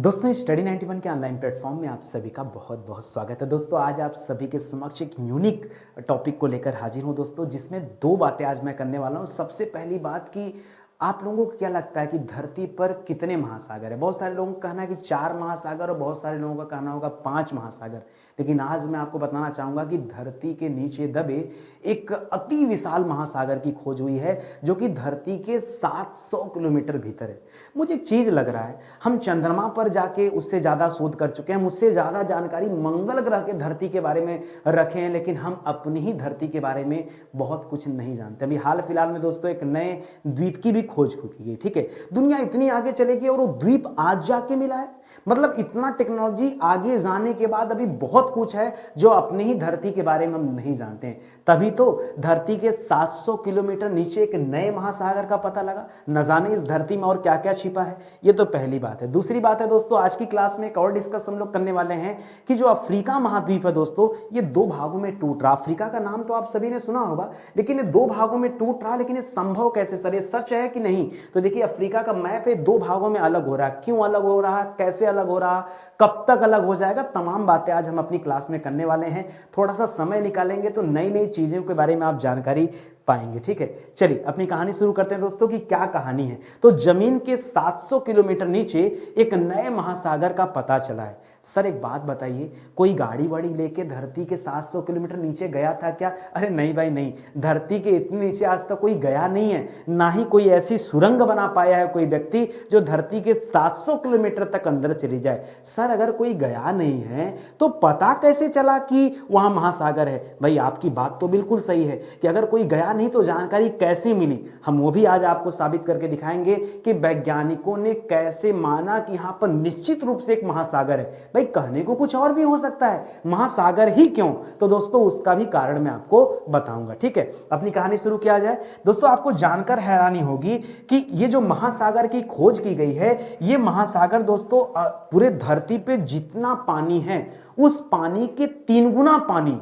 दोस्तों स्टडी 91 के online platform में आप सभी का बहुत बहुत स्वागत है। दोस्तों आज आप सभी के समक्ष एक यूनिक टॉपिक को लेकर हाजिर हूं दोस्तों, जिसमें दो बातें आज मैं करने वाला हूं। सबसे पहली बात कि आप लोगों को क्या लगता है कि धरती पर कितने महासागर है। बहुत सारे लोगों का कहना है कि 4 महासागर और बहुत सारे लोगों का कहना होगा 5 महासागर। लेकिन आज मैं आपको बताना चाहूंगा कि धरती के नीचे दबे एक अति विशाल महासागर की खोज हुई है, जो कि धरती के 700 किलोमीटर भीतर है। मुझे एक चीज लग रहा है, हम चंद्रमा पर जाके उससे ज्यादा शोध कर चुके हैं, मुझसे ज्यादा जानकारी मंगल ग्रह के धरती के बारे में रखे हैं, लेकिन हम अपनी ही धरती के बारे में बहुत कुछ नहीं जानते। अभी हाल फिलहाल में दोस्तों एक नए द्वीप की भी खोज की गई। ठीक है, दुनिया इतनी आगे चलेगी और वो द्वीप आज जाके मिला है। मतलब इतना टेक्नोलॉजी आगे जाने के बाद अभी बहुत कुछ है जो अपनी ही धरती के बारे में हम नहीं जानते हैं। तभी तो धरती के 700 किलोमीटर नीचे एक नए महासागर का पता लगा। न जाने इस धरती में और क्या क्या छिपा है। ये तो पहली बात है। दूसरी बात है दोस्तों, आज की क्लास में एक और डिस्कस हम लोग करने वाले हैं कि जो अफ्रीका महाद्वीप है दोस्तों, ये 2 भागों में टूट रहा। अफ्रीका का नाम तो आप सभी ने सुना होगा, लेकिन ये 2 भागों में टूट रहा। लेकिन ये संभव कैसे सर, ये सच है कि नहीं? तो देखिए अफ्रीका का मैप है 2 भागों में अलग हो रहा है। क्यों अलग हो रहा, कैसे अलग हो रहा, कब तक अलग हो जाएगा, तमाम बातें आज हम अपनी क्लास में करने वाले हैं। थोड़ा सा समय निकालेंगे तो नई नई चीजों के बारे में आप जानकारी पाएंगे। ठीक है, चलिए अपनी कहानी शुरू करते हैं दोस्तों कि क्या कहानी है। तो जमीन के 700 किलोमीटर नीचे एक नए महासागर का पता चला है। सर एक बात बताइए, कोई गाड़ी वाड़ी लेके धरती के 700 किलोमीटर नीचे गया था क्या? अरे नहीं भाई नहीं, धरती के इतने नीचे आज तक कोई गया नहीं है। ना ही कोई ऐसी सुरंग बना पाया है कोई व्यक्ति जो धरती के 700 किलोमीटर तक अंदर चली जाए। सर अगर कोई गया नहीं है तो पता कैसे चला कि वहां महासागर है? भाई आपकी बात तो बिल्कुल सही है कि अगर कोई गया नहीं तो जानकारी कैसे मिली। हम वो भी आज आपको साबित करके दिखाएंगे कि वैज्ञानिकों ने कैसे माना कि यहां पर निश्चित रूप से एक महासागर है। भाई कहने को कुछ और भी हो सकता है, महासागर ही क्यों? तो दोस्तों उसका भी कारण मैं आपको बताऊंगा। ठीक है, अपनी कहानी शुरू किया जाए। दोस्तों आपको जानकर हैरानी होगी कि ये जो महासागर की खोज की गई है, ये महासागर दोस्तों पूरे धरती पे जितना पानी है उस पानी के 3 गुना पानी।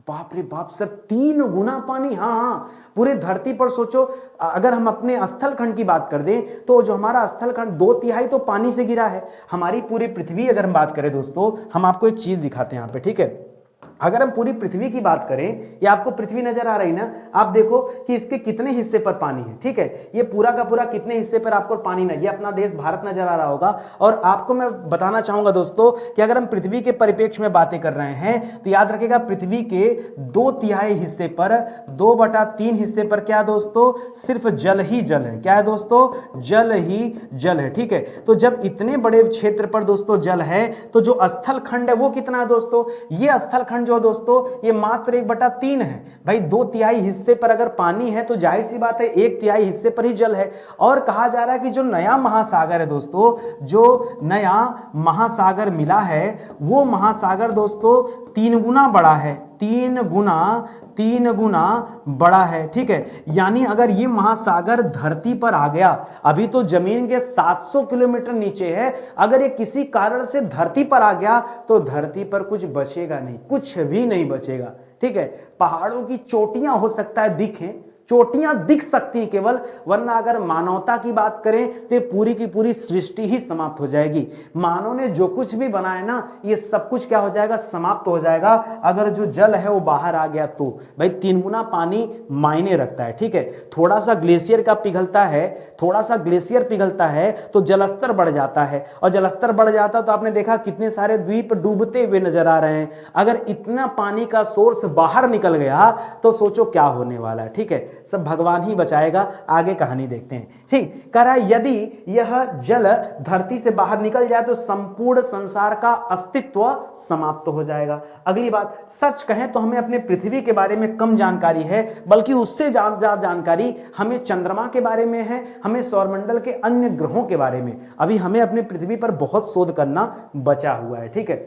बाप रे बाप सर, 3 गुना पानी। हाँ, पूरे धरती पर सोचो, अगर हम अपने स्थल खंड की बात कर दें तो जो हमारा स्थल खंड 2/3 तो पानी से घिरा है। हमारी पूरी पृथ्वी अगर हम बात करें दोस्तों, हम आपको एक चीज दिखाते हैं यहाँ पे। ठीक है, अगर हम पूरी पृथ्वी की बात करें, ये आपको पृथ्वी नजर आ रही ना, आप देखो कि इसके कितने हिस्से पर पानी है। ठीक है, ये पूरा का पूरा कितने हिस्से पर आपको पानी नहीं, ये अपना देश भारत नजर आ रहा होगा। और आपको मैं बताना चाहूंगा दोस्तों कि अगर हम पृथ्वी के परिप्रेक्ष्य में बातें कर रहे हैं तो याद रखिएगा पृथ्वी के 2/3 हिस्से पर, 2/3 हिस्से पर क्या दोस्तों, सिर्फ जल ही जल है। क्या है दोस्तों? जल ही जल है। ठीक है, तो जब इतने बड़े क्षेत्र पर दोस्तों जल है तो जो स्थल खंड है वो कितना है दोस्तों? ये स्थल खंड जो दोस्तों ये मात्र 1/3 है। भाई 2/3 हिस्से पर अगर पानी है तो जाहिर सी बात है 1/3 हिस्से पर ही जल है। और कहा जा रहा है कि जो नया महासागर है दोस्तों, जो नया महासागर मिला है वो महासागर दोस्तों 3 गुना बड़ा है। 3 गुना बड़ा है। ठीक है, यानी अगर ये महासागर धरती पर आ गया, अभी तो जमीन के 700 किलोमीटर नीचे है, अगर ये किसी कारण से धरती पर आ गया तो धरती पर कुछ बचेगा नहीं, कुछ भी नहीं बचेगा। ठीक है, पहाड़ों की चोटियां हो सकता है दिखें, चोटियां दिख सकती है केवल, वरना अगर मानवता की बात करें तो ये पूरी की पूरी सृष्टि ही समाप्त हो जाएगी। मानव ने जो कुछ भी बनाया ना, ये सब कुछ क्या हो जाएगा? समाप्त हो जाएगा। अगर जो जल है वो बाहर आ गया तो भाई 3 गुना पानी मायने रखता है। ठीक है, थोड़ा सा ग्लेशियर का पिघलता है, थोड़ा सा ग्लेशियर पिघलता है तो जलस्तर बढ़ जाता है, और जलस्तर बढ़ जाता तो आपने देखा कितने सारे द्वीप डूबते हुए नजर आ रहे हैं। अगर इतना पानी का सोर्स बाहर निकल गया तो सोचो क्या होने वाला है। ठीक है, सब भगवान ही बचाएगा। आगे कहानी देखते हैं। ठीक कह रहा है, यदि यह जल धरती से बाहर निकल जाए तो संपूर्ण संसार का अस्तित्व समाप्त हो जाएगा। अगली बात, सच कहें तो हमें अपने पृथ्वी के बारे में कम जानकारी है, बल्कि उससे ज्यादा जानकारी हमें चंद्रमा के बारे में है, हमें सौरमंडल के अन्य ग्रहों के बारे में। अभी हमें अपनी पृथ्वी पर बहुत शोध करना बचा हुआ है। ठीक है,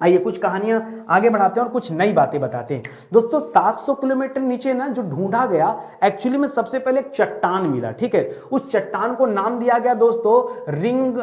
आइए कुछ कहानियां आगे बढ़ाते हैं और कुछ नई बातें बताते हैं। दोस्तों 700 किलोमीटर नीचे ना जो ढूंढा गया, एक्चुअली में सबसे पहले एक चट्टान मिला। ठीक है, उस चट्टान को नाम दिया गया दोस्तों रिंग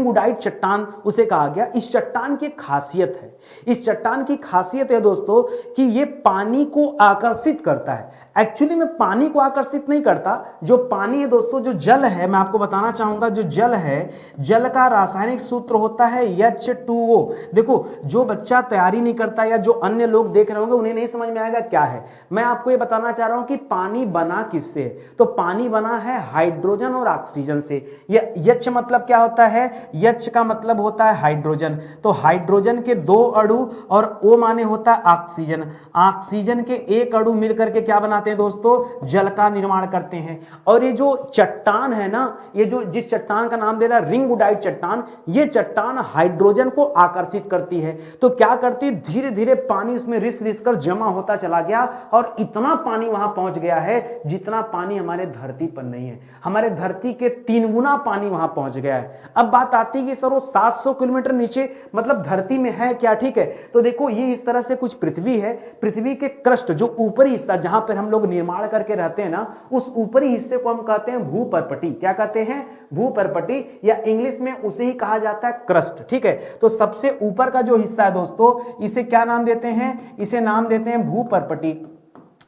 उडाइट चट्टान उसे कहा गया। इस चट्टान की खासियत है, इस चट्टान की खासियत है दोस्तों कि ये पानी को आकर्षित करता है। एक्चुअली में पानी को आकर्षित नहीं करता। जो पानी है दोस्तों, जो जल है, मैं आपको बताना चाहूंगा, जो जल है, जल का रासायनिक सूत्र होता है H2O। देखो, जो बच्चा तैयारी नहीं करता या जो अन्य लोग देख रहे होंगे उन्हें नहीं समझ में आएगा क्या है। मैं आपको ये बताना चाह रहा हूं कि पानी बना किससे है। तो पानी बना है हाइड्रोजन और ऑक्सीजन से। ये H मतलब क्या होता है? H का मतलब होता है हाइड्रोजन। तो हाइड्रोजन के 2 अणु और O माने होता है ऑक्सीजन। ऑक्सीजन के एक अणु मिलकर के क्या बनाते हैं दोस्तों? जल का निर्माण करते हैं। और ये जो चट्टान है ना, ये जो जिस चट्टान का नाम दे रहा है रिंगुडाइट चट्टान, ये चट्टान हाइड्रोजन को आकर्षित करती है। तो क्या करती? धीरे धीरे पानी उसमें रिस रिस कर जमा होता चला गया और इतना पानी वहां पहुंच गया है जितना पानी हमारे धरती पर नहीं है। हमारे धरती के 3 गुना पानी वहां पहुंच गया है। अब बात आती है कि सर वो 700 किलोमीटर नीचे मतलब धरती में है क्या? ठीक है, तो देखो ये इस तरह से कुछ पृथ्वी है। पृथ्वी के क्रस्ट, जो ऊपरी हिस्सा जहां पर हम लोग निर्माण करके रहते हैं ना, उस ऊपरी हिस्से को हम कहते हैं भूपर्पटी। क्या कहते हैं? भूपर्पटी, या इंग्लिश में उसे ही कहा जाता है क्रस्ट। ठीक है, तो सबसे ऊपर का जो हिस्सा है दोस्तों, इसे क्या नाम देते हैं? इसे नाम देते हैं भूपर्पटी।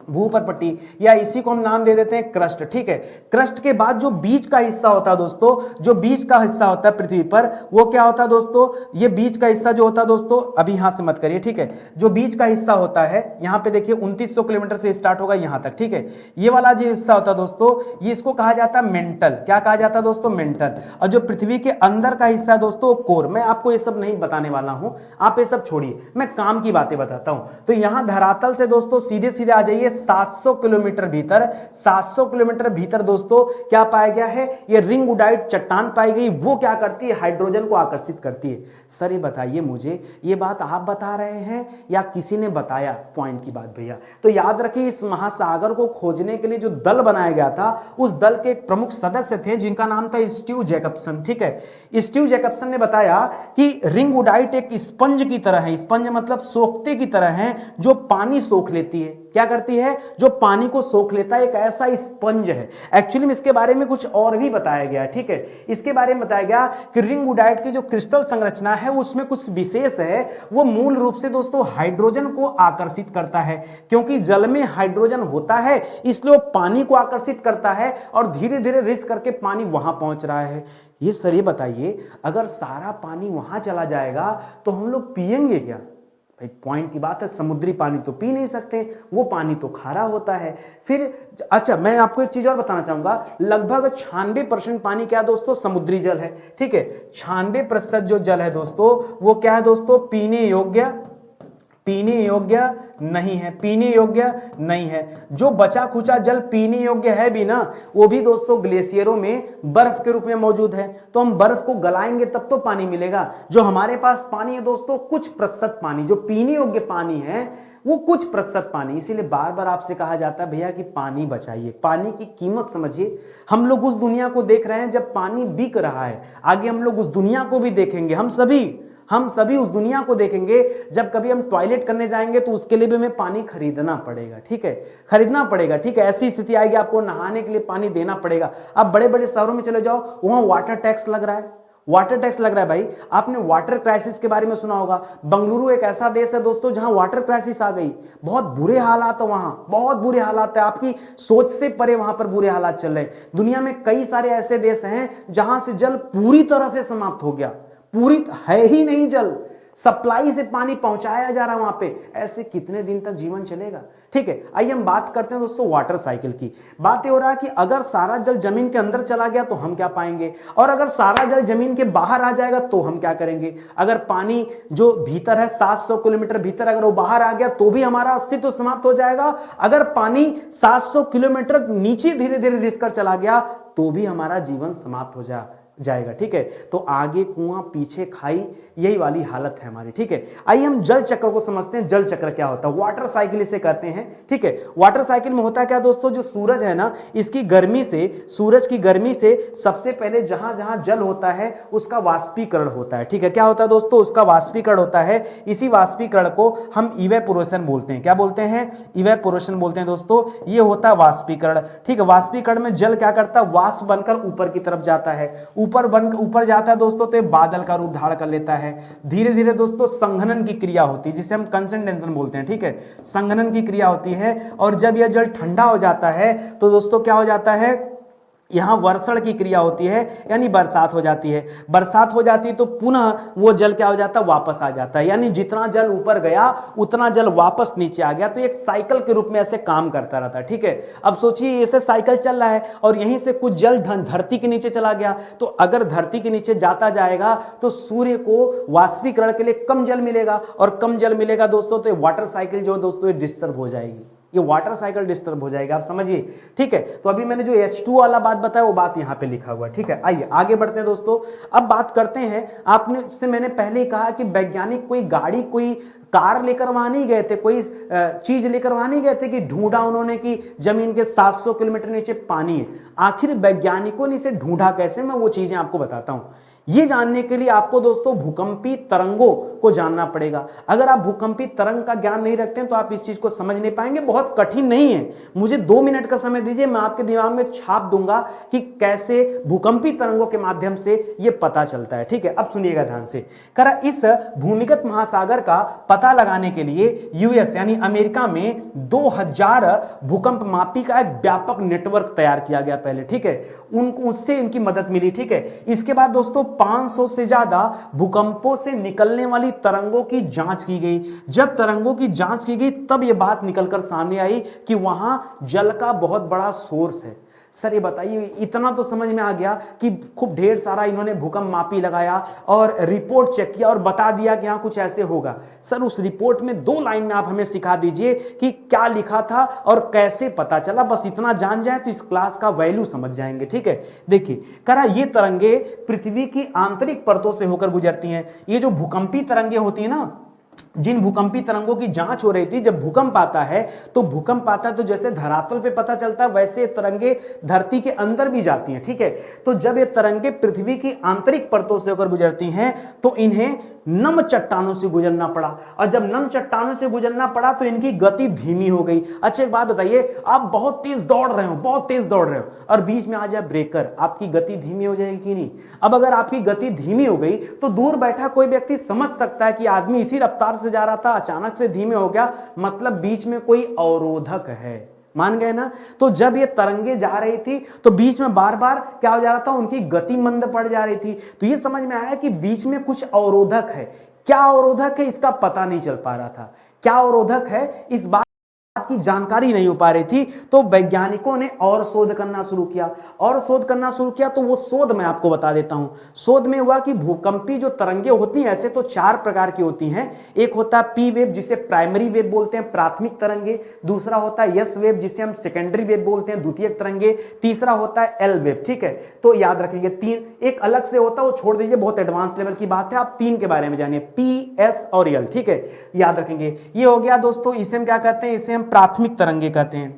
भूपर्पटी, या इसी को हम नाम दे देते हैं क्रस्ट। ठीक है, क्रस्ट के बाद जो बीच का हिस्सा होता है दोस्तों, जो बीच का हिस्सा होता है पृथ्वी पर, वो क्या होता है दोस्तों? ये बीच का हिस्सा जो होता है दोस्तों, अभी यहां से मत करिए, ठीक है, जो बीच का हिस्सा होता है यहां पे देखिए 2900 किलोमीटर से स्टार्ट होगा यहां तक। ठीक है, ये वाला जो हिस्सा होता है दोस्तों, ये इसको कहा जाता है मेंटल। क्या कहा जाता है दोस्तों? मेंटल। और जो पृथ्वी के अंदर का हिस्सा है दोस्तों, कोर। मैं आपको ये सब नहीं बताने वाला हूं, आप ये सब छोड़िए, मैं काम की बातें बताता हूं। तो यहां धरातल से दोस्तों सीधे सीधे आ जाइए 700 किलोमीटर भीतर। 700 किलोमीटर भीतर दोस्तों क्या पाया गया है? ये रिंगुडाइट चट्टान पाई गई। वो क्या करती है? हाइड्रोजन को आकर्षित करती है। सर ये बताइए मुझे, ये बात आप बता रहे हैं या किसी ने बताया? पॉइंट की बात भैया। तो याद रखिए, इस महासागर को खोजने के लिए जो दल बनाया गया था, उस दल के एक प्रमुख सदस्य थे जिनका नाम था स्टीव जैकबसन। ठीक है, स्टीव जैकबसन ने बताया कि रिंगुडाइट एक स्पंज की तरह है। स्पंज मतलब सोखते की तरह है, जो पानी सोख लेती है। क्या करती है? जो पानी को सोख लेता है, एक ऐसा स्पंज है। एक्चुअली में इसके बारे में कुछ और भी बताया गया है। ठीक है, इसके बारे में बताया गया कि रिंगुडाइट की जो क्रिस्टल संरचना है उसमें कुछ विशेष है। वो मूल रूप से दोस्तों हाइड्रोजन को आकर्षित करता है, क्योंकि जल में हाइड्रोजन होता है, इसलिए वो पानी को आकर्षित करता है और धीरे धीरे रिस करके पानी वहां पहुंच रहा है। ये सर ये बताइए, अगर सारा पानी वहां चला जाएगा तो हम लोग पिएंगे क्या? भाई पॉइंट की बात है, समुद्री पानी तो पी नहीं सकते, वो पानी तो खारा होता है। फिर अच्छा, मैं आपको एक चीज और बताना चाहूंगा, लगभग 96% पानी क्या दोस्तों? समुद्री जल है। ठीक है, 96% जो जल है दोस्तों, वो क्या है दोस्तों? पीने योग्य नहीं है। पीने योग्य नहीं है। जो बचा खुचा जल पीने योग्य है भी ना, वो भी दोस्तों ग्लेशियरों में बर्फ के रूप में मौजूद है। तो हम बर्फ को गलाएंगे तब तो पानी मिलेगा। जो हमारे पास पानी है दोस्तों, कुछ प्रतिशत पानी जो पीने योग्य पानी है, वो कुछ प्रतिशत पानी। इसीलिए बार बार आपसे कहा जाता है भैया कि पानी बचाइए, पानी की कीमत समझिए। हम लोग उस दुनिया को देख रहे हैं जब पानी बिक रहा है, आगे हम लोग उस दुनिया को भी देखेंगे। हम सभी उस दुनिया को देखेंगे जब कभी हम टॉयलेट करने जाएंगे तो उसके लिए भी हमें पानी खरीदना पड़ेगा। ठीक है, खरीदना पड़ेगा। ठीक है, ऐसी स्थिति आएगी आपको नहाने के लिए पानी देना पड़ेगा। आप बड़े बड़े शहरों में चले जाओ, वहां वाटर टैक्स लग रहा है। वाटर टैक्स लग रहा है भाई। आपने वाटर क्राइसिस के बारे में सुना होगा। बंगलुरु एक ऐसा देश है दोस्तों जहां वाटर क्राइसिस आ गई। बहुत बुरे हालात है वहां, बहुत बुरे हालात है, आपकी सोच से परे वहां पर बुरे हालात चल रहे हैं। दुनिया में कई सारे ऐसे देश हैं जहां से जल पूरी तरह से समाप्त हो गया, पूरी है ही नहीं जल, सप्लाई से पानी पहुंचाया जा रहा है वहां पे। ऐसे कितने दिन तक जीवन चलेगा? ठीक है, आइए हम बात करते हैं दोस्तों वाटर साइकिल की। बात ये हो रहा है कि अगर सारा जल जमीन के अंदर चला गया तो हम क्या पाएंगे, और अगर सारा जल जमीन के बाहर आ जाएगा तो हम क्या करेंगे। अगर पानी जो भीतर है 700 किलोमीटर भीतर, अगर वो बाहर आ गया तो भी हमारा अस्तित्व समाप्त हो जाएगा। अगर पानी 700 किलोमीटर नीचे धीरे धीरे रिस कर चला गया तो भी हमारा जीवन समाप्त हो जाएगा। ठीक है, तो आगे कुआं पीछे खाई, यही वाली हालत है हमारी। ठीक है, आइए हम जल चक्र को समझते हैं। जल चक्र क्या होता है? वाटर साइकिल इसे कहते हैं। ठीक है, वाटर साइकिल में होता है क्या दोस्तों, जो सूरज है ना, इसकी गर्मी से, सूरज की गर्मी से सबसे पहले जहां जहां जल होता है उसका वाष्पीकरण होता है। ठीक है, क्या होता है दोस्तों? उसका वाष्पीकरण होता है। इसी वाष्पीकरण को हम इवेपोरेशन बोलते हैं। क्या बोलते हैं? इवेपोरेशन बोलते हैं दोस्तों। ये होता है वाष्पीकरण। ठीक है, वाष्पीकरण में जल क्या करता है? वाष्प बनकर ऊपर की तरफ जाता है। ऊपर जाता है दोस्तों तो ये बादल का रूप धारण कर लेता है। धीरे धीरे दोस्तों संघनन की क्रिया होती है जिसे हम कंडेंसेशन बोलते हैं, ठीक है, संघनन की क्रिया होती है। और जब यह जल ठंडा हो जाता है तो दोस्तों क्या हो जाता है, यहाँ वर्षण की क्रिया होती है, यानी बरसात हो जाती है। बरसात हो जाती है तो पुनः वो जल क्या हो जाता है, वापस आ जाता है, यानी जितना जल ऊपर गया उतना जल वापस नीचे आ गया। तो एक साइकिल के रूप में ऐसे काम करता रहता है, ठीक है। अब सोचिए ऐसे साइकिल चल रहा है और यहीं से कुछ जल धरती के नीचे चला गया, तो अगर धरती के नीचे जाता जाएगा तो सूर्य को वाष्पीकरण के लिए कम जल मिलेगा, और कम जल मिलेगा दोस्तों तो वाटर साइकिल जो दोस्तों डिस्टर्ब हो जाएगी, ये वाटर साइकिल डिस्टर्ब हो जाएगा, आप समझिए, ठीक है। तो अभी मैंने जो H2 वाला बात बताया वो बात यहाँ पे लिखा हुआ है, ठीक है। आइए आगे बढ़ते हैं दोस्तों। अब बात करते हैं, आपने से मैंने पहले ही कहा कि वैज्ञानिक कोई गाड़ी कोई कार लेकर वहां नहीं गए थे, कोई चीज लेकर वहां नहीं गए थे कि ढूंढा उन्होंने कि जमीन के 700 किलोमीटर नीचे पानी है। आखिर वैज्ञानिकों ने इसे ढूंढा कैसे, मैं वो चीजें आपको बताता हूं। ये जानने के लिए आपको दोस्तों भूकंपी तरंगों को जानना पड़ेगा। अगर आप भूकंपी तरंग का ज्ञान नहीं रखते हैं तो आप इस चीज को समझ नहीं पाएंगे, बहुत कठिन नहीं है। मुझे 2 मिनट का समय दीजिए, मैं आपके दिमाग में छाप दूंगा कि कैसे भूकंपी तरंगों के माध्यम से ये पता चलता है, ठीक है। अब सुनिएगा ध्यान से। करा इस भूमिगत महासागर का पता लगाने के लिए यूएस यानी अमेरिका में 2000 भूकंप मापी का एक व्यापक नेटवर्क तैयार किया गया पहले, ठीक है। उनको उससे इनकी मदद मिली, ठीक है। इसके बाद दोस्तों 500 से ज्यादा भूकंपों से निकलने वाली तरंगों की जांच की गई। जब तरंगों की जांच की गई तब यह बात निकलकर सामने आई कि वहां जल का बहुत बड़ा सोर्स है। सर ये बताइए, इतना तो समझ में आ गया कि खूब ढेर सारा इन्होंने भूकंप मापी लगाया और रिपोर्ट चेक किया और बता दिया कि यहाँ कुछ ऐसे होगा। सर उस रिपोर्ट में 2 लाइन में आप हमें सिखा दीजिए कि क्या लिखा था और कैसे पता चला, बस इतना जान जाए तो इस क्लास का वैल्यू समझ जाएंगे, ठीक है। देखिए करा ये तरंगे पृथ्वी की आंतरिक परतों से होकर गुजरती हैं। ये जो भूकंपी तरंगे होती है ना, जिन भूकंपी तरंगों की जांच हो रही थी, जब भूकंप आता है तो जैसे धरातल पे पता चलता है वैसे तरंगे धरती के अंदर भी जाती हैं, ठीक है। तो जब ये तरंगे पृथ्वी की आंतरिक परतों से होकर गुजरती हैं तो इन्हें नम चट्टानों से गुजरना पड़ा, और जब नम चट्टानों से गुजरना पड़ा तो इनकी गति धीमी हो गई। अच्छा एक बात बताइए, आप बहुत तेज दौड़ रहे हो और बीच में आ जाए ब्रेकर, आपकी गति धीमी हो जाएगी कि नहीं? अब अगर आपकी गति धीमी हो गई तो दूर बैठा कोई व्यक्ति समझ सकता है कि आदमी इसी रफ्तार से जा रहा था, अचानक से धीमे हो गया, मतलब बीच में कोई अवरोधक है। मान गए ना? तो जब ये तरंगे जा रही थी तो बीच में बार बार क्या हो जा रहा था, उनकी गति मंद पड़ जा रही थी। तो ये समझ में आया कि बीच में कुछ अवरोधक है। क्या अवरोधक है इसका पता नहीं चल पा रहा था, क्या अवरोधक है इस बात की जानकारी नहीं हो पा रही थी। तो वैज्ञानिकों ने और शोध करना शुरू किया, तो वो शोध मैं आपको बता देता हूं। शोध में हुआ कि भूकंपी जो तरंगे होती हैं ऐसे तो 4 प्रकार की होती हैं। एक होता है पी वेव जिसे प्राइमरी वेव बोलते हैं, प्राथमिक तरंगे। दूसरा होता है एस वेव जिसे हम सेकेंडरी वेव बोलते हैं, द्वितीयक तरंगे। तीसरा होता है एल वेव, ठीक है। तो याद रखेंगे 3, एक अलग से होता है वो छोड़ दीजिए, बहुत एडवांस लेवल की बात है। आप 3 के बारे में जानिए, पी, एस और एल, ठीक है, याद रखेंगे। ये हो गया दोस्तों, इसे हम क्या कहते हैं, इसे हम प्राथमिक तरंगे कहते हैं।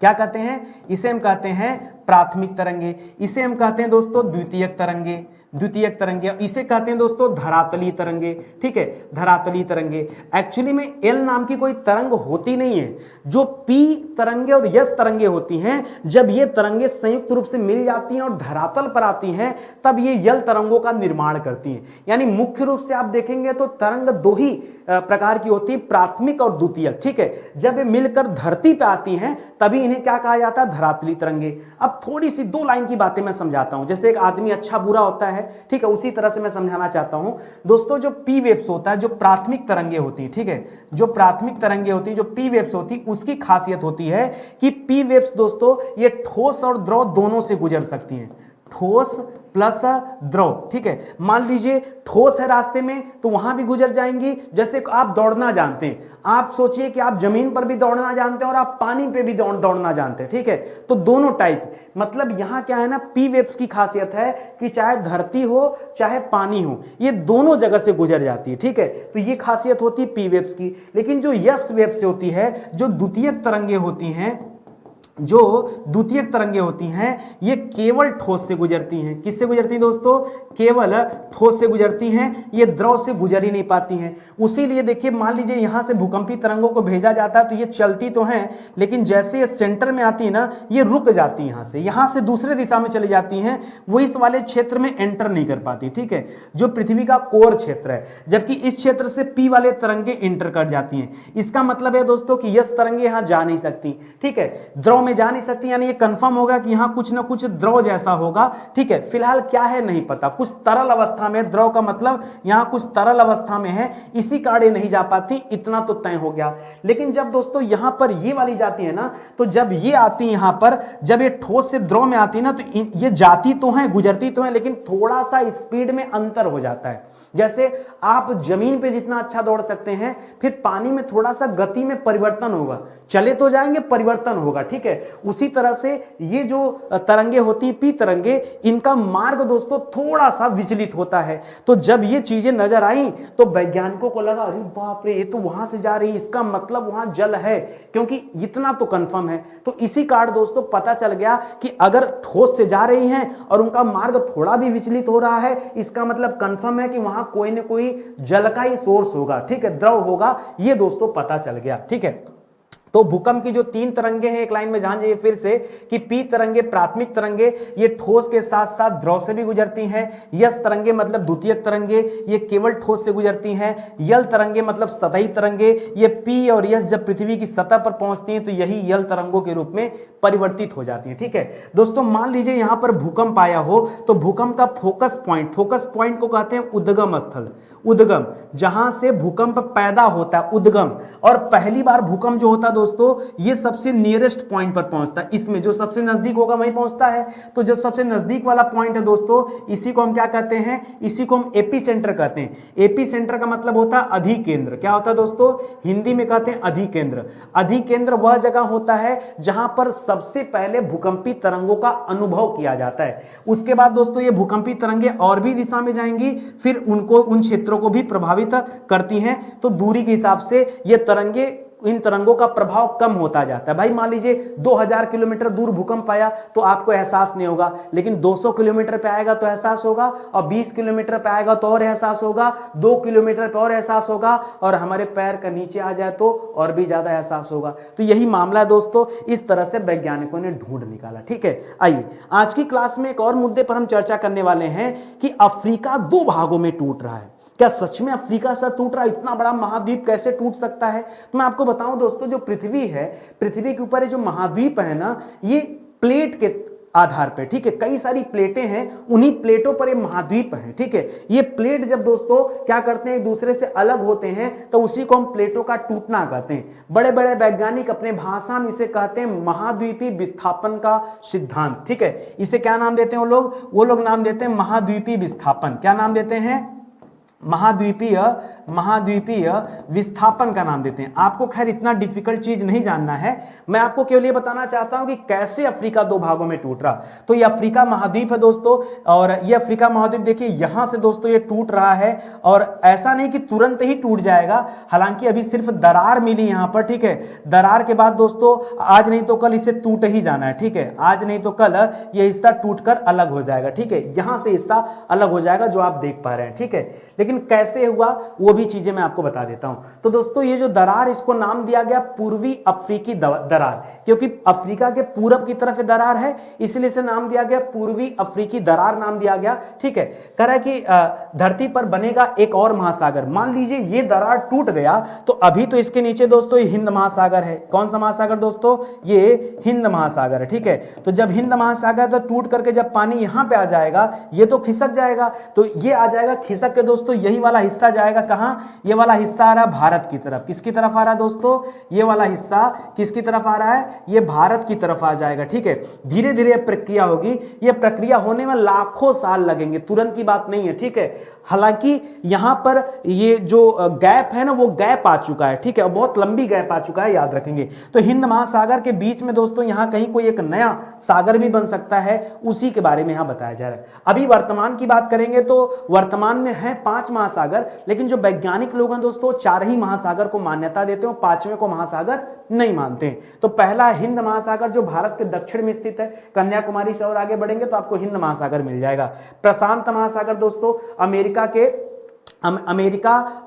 क्या कहते हैं? इसे हम कहते हैं प्राथमिक तरंगे। इसे हम कहते हैं दोस्तों द्वितीयक तरंगे, इसे कहते हैं दोस्तों धरातलीय तरंगे, ठीक है, धरातलीय तरंगे। एक्चुअली में एल नाम की कोई तरंग होती नहीं है। जो पी तरंगे और यस तरंगे होती हैं, जब ये तरंगे संयुक्त रूप से मिल जाती हैं और धरातल पर आती हैं तब ये यल तरंगों का निर्माण करती हैं। यानी मुख्य रूप से आप देखेंगे तो तरंग 2 ही प्रकार की होती है, प्राथमिक और द्वितीयक, ठीक है। जब ये मिलकर धरती पे आती हैं तभी इन्हें क्या कहा जाता है, धरातलीय तरंगे। अब थोड़ी सी 2 लाइन की बातें मैं समझाता हूं। जैसे एक आदमी अच्छा बुरा होता है, ठीक है, उसी तरह से मैं समझाना चाहता हूं दोस्तों। जो पी वेव्स होता है, जो प्राथमिक तरंगे होती है, ठीक है, जो प्राथमिक तरंगे होती है, जो पी वेव्स होती है, उसकी खासियत होती है कि पी वेव्स दोस्तों ये ठोस और द्रव दोनों से गुजर सकती हैं, ठोस प्लस द्रव, ठीक है। मान लीजिए ठोस है रास्ते में तो वहां भी गुजर जाएंगी। जैसे आप दौड़ना जानते हैं, आप सोचिए कि आप जमीन पर भी दौड़ना जानते हैं और आप पानी पे भी दौड़ना जानते हैं, ठीक है। तो दोनों टाइप, मतलब यहां क्या है ना, पी वेव्स की खासियत है कि चाहे धरती हो चाहे पानी हो, ये दोनों जगह से गुजर जाती है, ठीक है। तो ये खासियत होती है पी वेव्स की। लेकिन जो यस वेव्स होती है, जो द्वितीयक तरंगे होती हैं, जो द्वितीयक तरंगे होती हैं ये केवल ठोस से गुजरती हैं। किससे गुजरती हैं दोस्तों? केवल ठोस से गुजरती हैं, ये द्रव से गुजर ही नहीं पाती हैं। उसीलिए देखिए, मान लीजिए यहां से भूकंपी तरंगों को भेजा जाता है तो ये चलती तो हैं, लेकिन जैसे ये सेंटर में आती है ना, ये रुक जाती है, यहां से दूसरे दिशा में चली जाती हैं, वो इस वाले क्षेत्र में एंटर नहीं कर पाती। ठीक है, जो पृथ्वी का कोर क्षेत्र है, जबकि इस क्षेत्र से पी वाले तरंगे इंटर कर जाती हैं। इसका मतलब है दोस्तों कि यस तरंगे यहां जा नहीं सकती। ठीक है, द्रव में जा नहीं सकती, यानी ये कंफर्म होगा कि यहां कुछ ना कुछ द्रव जैसा होगा। ठीक है, फिलहाल क्या है नहीं पता, कुछ तरल अवस्था में, द्रव का मतलब यहां कुछ तरल अवस्था में है, इसी कारण नहीं जा पाती, इतना तो तय हो गया। लेकिन जब दोस्तों यहां पर ये वाली जाती है ना, तो जब ये आती है यहां पर, जब ये ठोस से द्रव में आती है ना, तो ये जाती तो है, गुजरती तो है, लेकिन थोड़ा सा स्पीड में अंतर हो जाता है। जैसे आप जमीन पे जितना अच्छा दौड़ सकते हैं, फिर पानी में थोड़ा सा गति में परिवर्तन होगा, चले तो जाएंगे, परिवर्तन होगा। ठीक है, उसी तरह से ये जो तरंगे होती हैं, पी तरंगे, इनका मार्ग दोस्तों थोड़ा सा विचलित होता है। तो जब ये चीजें नजर आई तो वैज्ञानिकों को लगा, अरे बाप रे, ये तो वहां से जा रही है, इसका मतलब वहां जल है, क्योंकि इतना तो कंफर्म है। तो इसी कारण दोस्तों पता चल गया कि अगर ठोस से जा रही हैं और उनका मार्ग थोड़ा भी विचलित हो रहा है, इसका मतलब कंफर्म है कि वहां कोई ना कोई जल का ही सोर्स होगा। ठीक है, द्रव होगा, ये दोस्तों पता चल गया। ठीक है, तो भूकंप की जो 3 तरंगे हैं, एक लाइन में जान जाइए फिर से कि पी तरंगे, प्राथमिक तरंगे, ये ठोस के साथ साथ द्रव से भी गुजरती हैं। यस तरंगे मतलब द्वितीयक तरंगे, ये केवल ठोस से गुजरती हैं। यल तरंगे मतलब सतही तरंगे, ये पी और यस जब पृथ्वी की सतह पर पहुंचती हैं तो यही यल तरंगों के रूप में परिवर्तित हो जाती हैं। ठीक है दोस्तों, मान लीजिए यहां पर भूकंप आया हो, तो भूकंप का फोकस पॉइंट को कहते हैं उद्गम स्थल। उद्गम, जहां से भूकंप पैदा होता है, उद्गम। और पहली बार भूकंप जो होता है दोस्तों, ये सबसे नियरेस्ट पॉइंट पर पहुंचता है, इसमें जो सबसे नजदीक होगा वहीं पहुंचता है। तो जो सबसे नजदीक वाला पॉइंट है दोस्तों, इसी को हम क्या कहते हैं? इसी को हम एपी सेंटर कहते हैं। एपी सेंटर का मतलब होता है अधिकेंद्र। क्या होता है दोस्तों? हिंदी में कहते हैं अधिकेंद्र। अधिकेंद्र वह जगह होता है जहां पर सबसे पहले भूकंपी तरंगों का अनुभव किया जाता है। उसके बाद दोस्तों ये भूकंपी तरंगे और भी दिशा में जाएंगी, फिर उनको, उन क्षेत्रों को भी प्रभावित करती हैं। तो दूरी के हिसाब से ये तरंगे, इन तरंगों का प्रभाव कम होता जाता है। भाई मान लीजिए 2000 किलोमीटर दूर भूकंप आया तो आपको एहसास नहीं होगा, लेकिन 200 किलोमीटर पे आएगा तो एहसास होगा, और 20 किलोमीटर पे आएगा तो और एहसास होगा, 2 किलोमीटर पे और एहसास होगा, और हमारे पैर का नीचे आ जाए तो और भी ज्यादा एहसास होगा। तो यही मामला है दोस्तों, इस तरह से वैज्ञानिकों ने ढूंढ निकाला। ठीक है, आइए आज की क्लास में एक और मुद्दे पर हम चर्चा करने वाले हैं कि अफ्रीका 2 भागों में टूट रहा है। क्या सच में अफ्रीका सर टूट रहा है? इतना बड़ा महाद्वीप कैसे टूट सकता है? तो मैं आपको बताऊं दोस्तों, जो पृथ्वी है, पृथ्वी के ऊपर ये जो महाद्वीप है ना, ये प्लेट के आधार पे, ठीक है, कई सारी प्लेटें हैं, उन्हीं प्लेटों पर ये महाद्वीप है। ठीक है, ये प्लेट जब दोस्तों क्या करते हैं, एक दूसरे से अलग होते हैं, तो उसी को हम प्लेटों का टूटना कहते हैं। बड़े बड़े वैज्ञानिक अपने भाषा में इसे कहते हैं महाद्वीपीय विस्थापन का सिद्धांत। ठीक है, इसे क्या नाम देते हैं वो लोग नाम देते हैं महाद्वीपीय विस्थापन। क्या नाम देते हैं? महाद्वीपीय विस्थापन का नाम देते हैं। आपको खैर इतना डिफिकल्ट चीज नहीं जानना है, मैं आपको केवल ये बताना चाहता हूं कि कैसे अफ्रीका 2 भागों में टूट रहा। तो ये अफ्रीका महाद्वीप है दोस्तों, और ये अफ्रीका महाद्वीप देखिए यहां से दोस्तों ये टूट रहा है, और ऐसा नहीं कि तुरंत ही टूट जाएगा, हालांकि अभी सिर्फ दरार मिली यहां पर। ठीक है, दरार के बाद दोस्तों आज नहीं तो कल इसे टूट ही जाना है। ठीक है, आज नहीं तो कल ये हिस्सा टूटकर अलग हो जाएगा। ठीक है, यहां से हिस्सा अलग हो जाएगा जो आप देख पा रहे हैं। ठीक है, लेकिन कैसे हुआ वो भी चीजें मैं आपको बता देता हूं। तो दोस्तों ये जो दरार, इसको नाम दिया गया पूर्वी अफ्रीकी दरार, क्योंकि अफ्रीका के पूरब की तरफ दरार है, इसलिए इसे नाम दिया गया पूर्वी अफ्रीकी दरार नाम दिया गया। ठीक है, कह रहा है कि धरती पर बनेगा एक और महासागर। मान लीजिए ये दरार टूट गया तो अभी तो इसके नीचे दोस्तों ये हिंद महासागर है। कौन सा महासागर दोस्तों? ये हिंद महासागर है। ठीक है, तो जब हिंद महासागर तो टूट करके जब पानी यहां पे आ जाएगा, ये तो खिसक जाएगा, तो ये आ जाएगा खिसक के दोस्तों, यही वाला हिस्सा जाएगा कहां? ये वाला हिस्सा आ रहा है भारत की तरफ। किसकी तरफ आ रहा है दोस्तों? ये वाला हिस्सा किसकी तरफ आ रहा है? ये भारत की तरफ आ जाएगा। ठीक है, धीरे धीरे प्रक्रिया होगी, ये प्रक्रिया होने में लाखों साल लगेंगे, तुरंत की बात नहीं है। ठीक है, हालांकि यहां पर ये जो गैप है ना, वो गैप आ चुका है। ठीक है, बहुत लंबी गैप आ चुका है, याद रखेंगे। तो हिंद महासागर के बीच में दोस्तों यहां कहीं कोई एक नया सागर भी बन सकता है, उसी के बारे में यहां बताया जा रहा है। अभी वर्तमान की बात करेंगे तो वर्तमान में है 5 महासागर, लेकिन जो वैज्ञानिक लोग हैं दोस्तों, 4 ही महासागर को मान्यता देते हैं, 5वें को महासागर नहीं मानते हैं। तो पहला हिंद महासागर जो भारत के दक्षिण में स्थित है, कन्याकुमारी से और आगे बढ़ेंगे तो आपको हिंद महासागर मिल जाएगा। प्रशांत महासागर दोस्तों अमेरिका,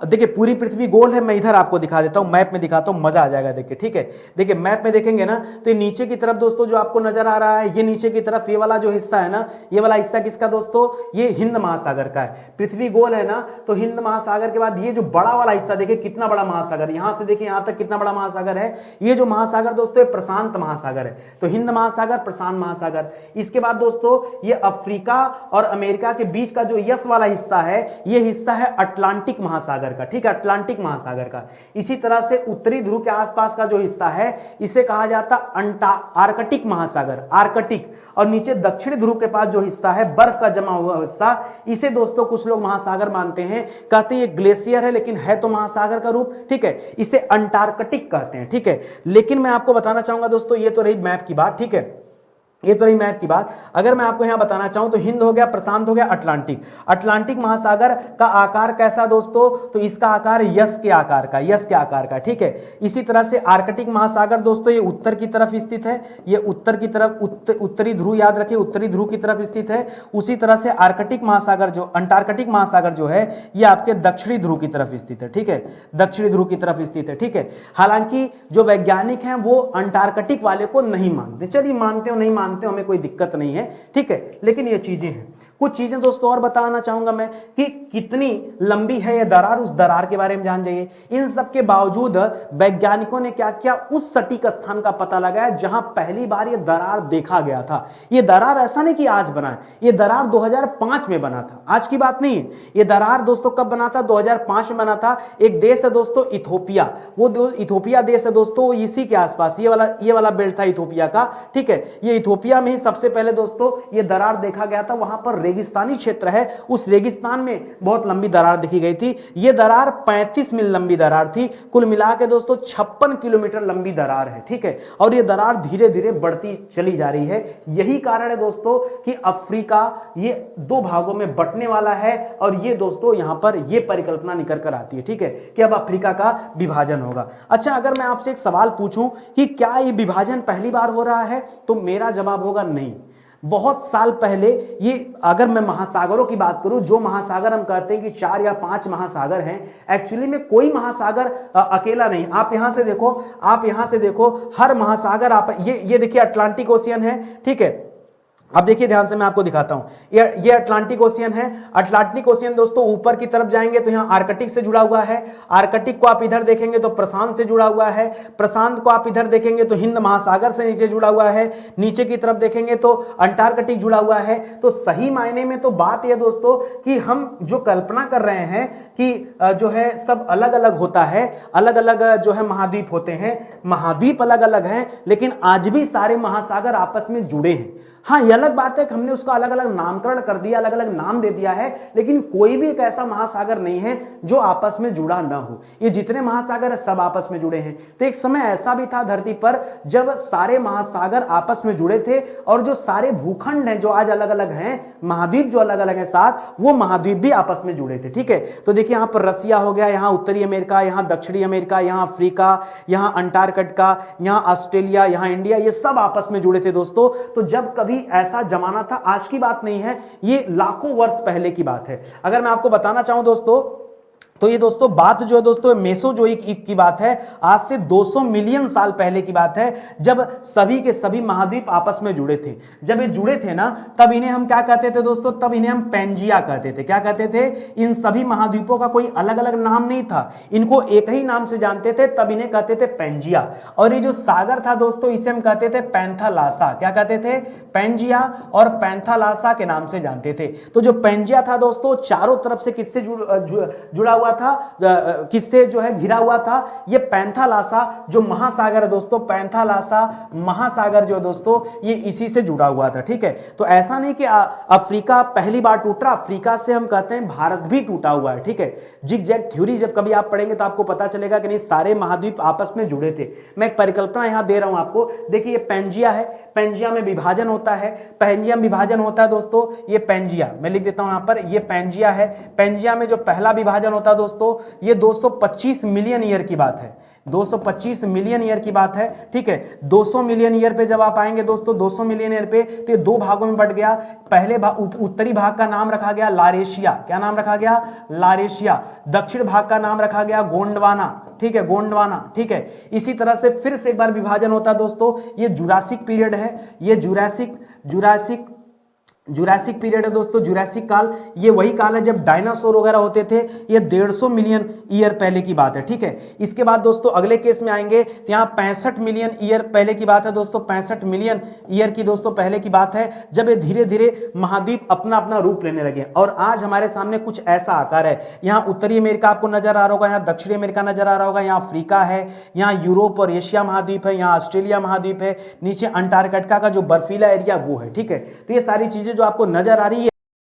देखिए पूरी पृथ्वी गोल है, मैं इधर आपको दिखा देता हूं, मैप में दिखाता हूं, मजा आ जाएगा देखिए, ठीक है। देखिए मैप में देखेंगे ना तो नीचे की तरफ दोस्तों जो आपको नजर आ रहा है, ये नीचे की तरफ ये वाला जो हिस्सा है ना, ये वाला हिस्सा किसका दोस्तों, ये हिंद महासागर का है। पृथ्वी गोल है ना, तो हिंद महासागर के बाद ये जो बड़ा वाला हिस्सा देखिए कितना बड़ा महासागर, यहां से देखिए यहां तक कितना बड़ा महासागर है, ये जो महासागर दोस्तों प्रशांत महासागर है। तो हिंद महासागर, प्रशांत महासागर। इसके बाद दोस्तों ये अफ्रीका और अमेरिका के बीच का जो यस वाला हिस्सा है, ये हिस्सा है अटलांटिक महासागर का, ठीक है, अटलांटिक महासागर का। इसी तरह से उत्तरी ध्रुव के आसपास का जो हिस्सा है इसे कहा जाता आर्कटिक महासागर, आर्कटिक। और नीचे दक्षिण ध्रुव के पास जो हिस्सा है, बर्फ का जमा हुआ हिस्सा, इसे दोस्तों कुछ लोग महासागर मानते हैं, कहते हैं ये ग्लेशियर है लेकिन है तो महासागर का रूप, ठीक है, इसे अंटार्कटिक कहते हैं, ठीक है। लेकिन मैं आपको बताना चाहूंगा दोस्तों, ये तो रही मैप की बात, ठीक है, ये तो रही मैप की बात। अगर मैं आपको यहां बताना चाहूं तो हिंद हो गया, प्रशांत हो गया, अटलांटिक। अटलांटिक महासागर का आकार कैसा दोस्तों, तो इसका आकार यस के आकार का, यस के आकार का, ठीक है। इसी तरह से आर्कटिक महासागर दोस्तों ये उत्तर की तरफ स्थित है, ये उत्तर की तरफ, उत्तरी ध्रुव याद रखिए, उत्तरी ध्रुव की तरफ स्थित है। उसी तरह से आर्कटिक महासागर जो अंटार्कटिक महासागर जो है ये आपके दक्षिणी ध्रुव की तरफ स्थित है, ठीक है, दक्षिणी ध्रुव की तरफ स्थित है, ठीक है। हालांकि जो वैज्ञानिक हैं वो अंटार्कटिक वाले को नहीं मानते, चलिए मानते हो नहीं मानते हो, हमें कोई दिक्कत नहीं है, ठीक है, लेकिन ये चीजें हैं। कुछ चीजें दोस्तों और बताना चाहूंगा मैं कि कितनी लंबी है ये दरार, उस दरार के बारे में जान जाइए। इन सब के बावजूद वैज्ञानिकों ने क्या किया, उस सटीक स्थान का पता लगाया जहां पहली बार ये दरार देखा गया था। ये दरार ऐसा नहीं कि आज बना है, ये दरार 2005 में बना था, आज की बात नहीं है। ये दरार दोस्तों कब बना था, 2005 में बना था। एक देश है दोस्तों इथोपिया, वो इथोपिया देश है दोस्तों, इसी के आसपास ये वाला बेल्ट था इथोपिया का, ठीक है। ये इथोपिया में ही सबसे पहले दोस्तों ये दरार देखा गया था। वहां पर रेगिस्तानी क्षेत्र है, उस रेगिस्तान में बहुत लंबी दरार देखी गई थी। यह दरार 35 मील लंबी दरार थी। कुल मिला के दोस्तों 56 किलोमीटर लंबी दरार है, ठीक है। और यह दरार धीरे धीरे बढ़ती चली जा रही है। यही कारण है दोस्तों कि अफ्रीका ये 2 भागों में बंटने वाला है। और ये दोस्तों यहां पर ये परिकल्पना निकल कर आती है, ठीक है, कि अब अफ्रीका का विभाजन होगा। अच्छा, अगर मैं आपसे एक सवाल पूछूं कि क्या ये विभाजन पहली बार हो रहा है, तो मेरा जवाब होगा नहीं। बहुत साल पहले ये, अगर मैं महासागरों की बात करूं, जो महासागर हम कहते हैं कि 4 या 5 महासागर हैं, एक्चुअली में कोई महासागर अकेला नहीं। आप यहां से देखो, आप यहां से देखो, हर महासागर आप ये देखिए अटलांटिक ओशियन है, ठीक है। अब देखिए ध्यान से मैं आपको दिखाता हूं, ये अटलांटिक ओशियन है। अटलांटिक ओशियन दोस्तों ऊपर की तरफ जाएंगे तो यहां आर्कटिक से जुड़ा हुआ है। आर्कटिक को आप इधर देखेंगे तो प्रशांत से जुड़ा हुआ है। प्रशांत को आप इधर देखेंगे तो हिंद महासागर से नीचे जुड़ा हुआ है। नीचे की तरफ देखेंगे तो अंटार्कटिक जुड़ा हुआ है। तो सही मायने में तो बात यह दोस्तों कि हम जो कल्पना कर रहे हैं कि जो है सब अलग अलग होता है, अलग अलग जो है महाद्वीप होते हैं, महाद्वीप अलग अलग हैं, लेकिन आज भी सारे महासागर आपस में जुड़े हैं। हाँ, ये अलग बात है कि हमने उसका अलग अलग नामकरण कर दिया, अलग अलग नाम दे दिया है, लेकिन कोई भी एक ऐसा महासागर नहीं है जो आपस में जुड़ा ना हो। ये जितने महासागर है सब आपस में जुड़े हैं। तो एक समय ऐसा भी था धरती पर जब सारे महासागर आपस में जुड़े थे और जो सारे भूखंड हैं जो आज अलग अलग हैं, महाद्वीप जो अलग अलग हैं साथ, वो महाद्वीप भी आपस में जुड़े थे, ठीक है। तो देखिए यहां पर रसिया हो गया, यहां उत्तरी अमेरिका, यहां दक्षिणी अमेरिका, यहां अफ्रीका, यहां अंटार्कटिका, यहां ऑस्ट्रेलिया, यहां इंडिया, ये सब आपस में जुड़े थे दोस्तों। तो जब कभी ऐसा जमाना था, आज की बात नहीं है, ये लाखों वर्ष पहले की बात है। अगर मैं आपको बताना चाहूं दोस्तों, तो ये दोस्तों बात जो है दोस्तों मेसोजोइक युग की बात है। आज से 200 मिलियन साल पहले की बात है, जब सभी के सभी महाद्वीप आपस में जुड़े थे। जब ये जुड़े थे ना, तब इन्हें हम क्या कहते थे दोस्तों, तब इन्हें हम पैंजिया कहते थे। क्या कहते थे? इन सभी महाद्वीपों का कोई अलग अलग नाम नहीं था, इनको एक ही नाम से जानते थे, तब इन्हें कहते थे पैंजिया। और ये जो सागर था दोस्तों, इसे हम कहते थे पैंथालासा। क्या कहते थे? पैंजिया और पैंथालासा के नाम से जानते थे। तो जो पैंजिया था दोस्तों, चारों तरफ से किससे जुड़ा हुआ था, किससे जो है घिरा हुआ था? ये पैंथालासा जो महासागर है दोस्तों, पैंथालासा महासागर जो दोस्तों, ये इसी से जुड़ा हुआ था, ठीक है। तो ऐसा नहीं कि अफ्रीका पहली बार टूटा, अफ्रीका से हम कहते हैं भारत भी टूटा हुआ है, ठीक है। जिग-जैग थ्योरी जब कभी आप पढ़ेंगे तो आपको पता चलेगा कि नहीं, सारे महाद्वीप आपस में जुड़े थे। मैं एक परिकल्पना यहां दे रहा हूं आपको। देखिए ये पैंजिया है, पैंजिया में विभाजन होता है, पैंजिया में विभाजन होता है दोस्तों, ये पैंजिया मैं लिख देता हूं यहां पर, ये पैंजिया है। पैंजिया में जो पहला विभाजन होता है दोस्तों, ये 225 मिलियन ईयर की बात है, 225 मिलियन ईयर की बात है, ठीक है। 200 मिलियन ईयर पे जब आप आएंगे दोस्तों, 200 मिलियन ईयर पे, तो ये दो भागों में बट गया। पहले उत्तरी भाग का नाम रखा गया लारेशिया, क्या नाम रखा गया? लारेशिया। दक्षिण भाग का नाम रखा गया गोंडवाना, ठीक है, गोंडवाना, ठीक है। इसी तरह से फिर से एक बार विभाजन होता है दोस्तों, ये जुरासिक पीरियड है, ये जुरासिक पीरियड है दोस्तों, जुरासिक काल, ये वही काल है जब डायनासोर वगैरह होते थे, ये 150 मिलियन ईयर पहले की बात है, ठीक है। इसके बाद दोस्तों अगले केस में आएंगे तो यहाँ 65 मिलियन ईयर पहले की बात है दोस्तों, 65 मिलियन ईयर की दोस्तों पहले की बात है, जब ये धीरे धीरे महाद्वीप अपना अपना रूप लेने लगे। और आज हमारे सामने कुछ ऐसा आकार है, यहाँ उत्तरी अमेरिका आपको नजर आ रहा होगा, यहाँ दक्षिणी अमेरिका नजर आ रहा होगा, यहाँ अफ्रीका है, यहाँ यूरोप और एशिया महाद्वीप है, यहाँ ऑस्ट्रेलिया महाद्वीप है, नीचे अंटार्कटिका का जो बर्फीला एरिया वो है, ठीक है। तो ये सारी चीजें जो आपको नजर आ रही है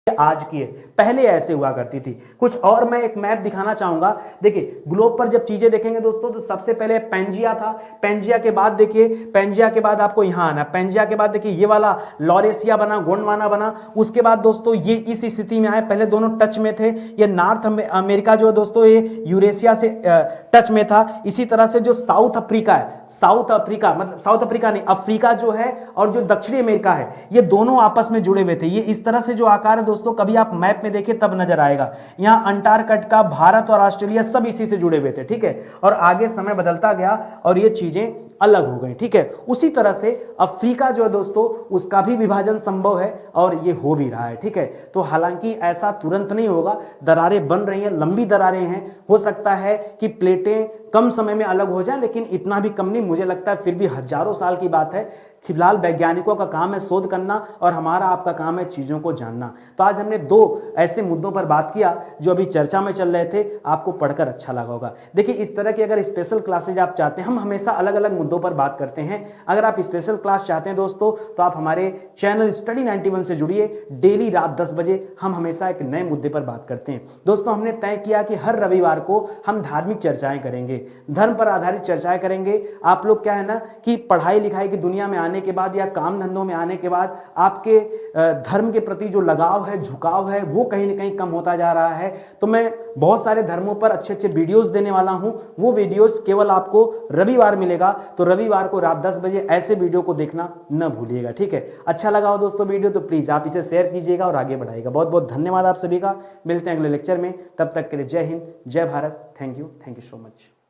आज की है, पहले ऐसे हुआ करती थी। कुछ और मैं एक मैप दिखाना चाहूंगा। देखिए ग्लोब पर जब चीजें देखेंगे दोस्तों, तो सबसे पहले पेंजिया था, पेंजिया के बाद देखिए, पेंजिया के बाद आपको यहां आना, पेंजिया के बाद देखिए ये वाला लॉरेशिया बना, गोंडवाना बना। उसके बाद दोस्तों ये इस स्थिति में आए, पहले दोनों टच में थे। ये नॉर्थ अमेरिका जो है दोस्तों, ये यूरेशिया से टच में था। इसी तरह से जो साउथ अफ्रीका है, साउथ अफ्रीका मतलब साउथ अफ्रीका नहीं, अफ्रीका जो है और जो दक्षिणी अमेरिका है, ये दोनों आपस में जुड़े हुए थे। ये इस तरह से जो आकार है दोस्तों, कभी आप मैप में देखिए तब नजर आएगा। यहां अंटार्कटिका, भारत और ऑस्ट्रेलिया सब इसी से जुड़े हुए थे, ठीक है। और आगे समय बदलता गया और ये चीजें अलग हो गई, ठीक है। उसी तरह से अफ्रीका जो है दोस्तों, उसका भी विभाजन संभव है और ये हो भी रहा है, ठीक है। तो हालांकि ऐसा तुरंत नहीं होगा, दरारें बन रही हैं, लंबी दरारें हैं, हो सकता है कि प्लेटें कम समय में अलग हो जाए, लेकिन इतना भी कम नहीं, मुझे लगता है फिर भी हजारों साल की बात है। फिलहाल वैज्ञानिकों का काम है शोध करना और हमारा आपका काम है चीजों को जानना। तो आज हमने दो ऐसे मुद्दों पर बात किया जो अभी चर्चा में चल रहे थे, आपको पढ़कर अच्छा लगा होगा। देखिए इस तरह की अगर स्पेशल क्लासेज आप चाहते हैं, हम हमेशा अलग अलग मुद्दों पर बात करते हैं। अगर आप स्पेशल क्लास चाहते हैं दोस्तों, तो आप हमारे चैनल स्टडी 91 से जुड़िए। डेली रात 10 बजे हम हमेशा एक नए मुद्दे पर बात करते हैं। दोस्तों हमने तय किया कि हर रविवार को हम धार्मिक चर्चाएं करेंगे, धर्म पर आधारित चर्चाएं करेंगे। आप लोग क्या है ना कि पढ़ाई लिखाई की दुनिया में आने के बाद या काम धंधों में आने के बाद आपके धर्म के प्रति जो लगाव है, झुकाव है, वो कहीं ना कहीं कम होता जा रहा है। तो मैं बहुत सारे धर्मों पर अच्छे अच्छे वीडियोस देने वाला हूं। वो वीडियोस केवल आपको रविवार मिलेगा, तो रविवार को रात 10 बजे ऐसे वीडियो को देखना न भूलिएगा, ठीक है। अच्छा लगा हो दोस्तों वीडियो, तो प्लीज आप इसे शेयर कीजिएगा और आगे बढ़ाइएगा। बहुत बहुत धन्यवाद आप सभी का। मिलते हैं अगले लेक्चर में, तब तक के लिए जय हिंद, जय Bharat. Thank you so much.